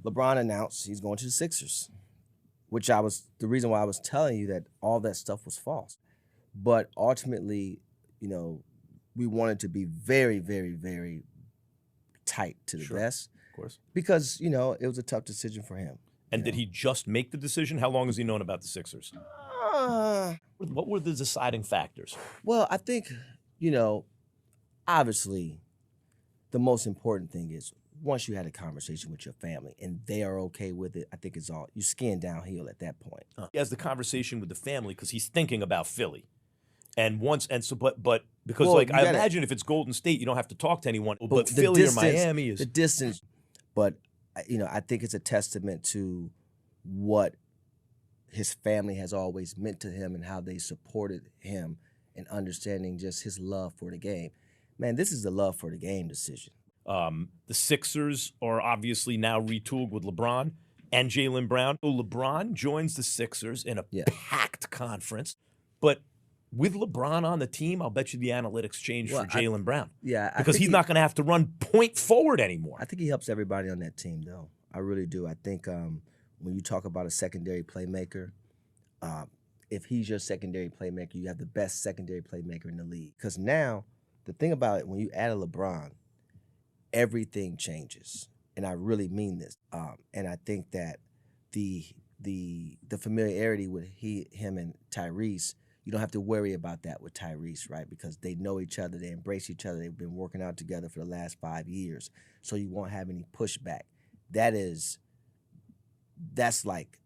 LeBron announced he's going to the Sixers, which the reason why I was telling you that all that stuff was false. But ultimately, we wanted to be very, very, very tight to the vest. Of course. Because, it was a tough decision for him. And did he just make the decision? How long has he known about the Sixers? What were the deciding factors? Well, I think, obviously, the most important thing is once you had a conversation with your family and they are okay with it, I think you skin downhill at that point. He has the conversation with the family because he's thinking about Philly. But because I imagine if it's Golden State, you don't have to talk to anyone. But Philly or Miami is the distance. But I think it's a testament to what his family has always meant to him and how they supported him and understanding just his love for the game. Man, this is a love for the game decision. The Sixers are obviously now retooled with LeBron and Jaylen Brown. So LeBron joins the Sixers in a packed conference, but with LeBron on the team, I'll bet you the analytics change for Jaylen Brown. Yeah. Because he's not going to have to run point forward anymore. I think he helps everybody on that team, though. I really do. I think when you talk about a secondary playmaker, if he's your secondary playmaker, you have the best secondary playmaker in the league. Because now, the thing about it, when you add a LeBron, everything changes. And I really mean this. And I think that the familiarity with him and Tyrese, you don't have to worry about that with Tyrese, right? Because they know each other, they embrace each other, they've been working out together for the last 5 years. So you won't have any pushback. That's like,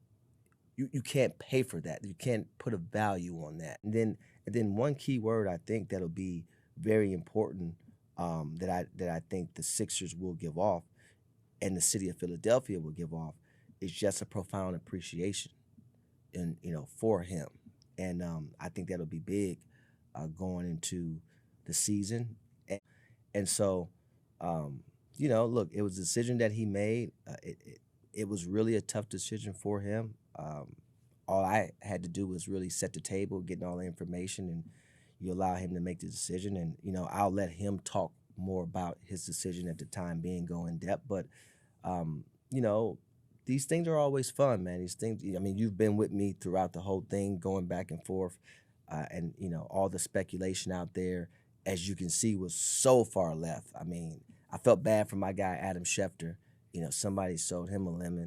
you can't pay for that. You can't put a value on that. And then one key word I think that'll be very important that I think the Sixers will give off and the city of Philadelphia will give off is just a profound appreciation for him. And I think that'll be big going into the season. And so, look, it was a decision that he made. It was really a tough decision for him. All I had to do was really set the table, getting all the information, and you allow him to make the decision. And, I'll let him talk more about his decision at the time being, go in depth. But, these things are always fun, man. These things, you've been with me throughout the whole thing, going back and forth. And, all the speculation out there, as you can see, was so far left. I felt bad for my guy, Adam Schefter. Somebody sold him a lemon.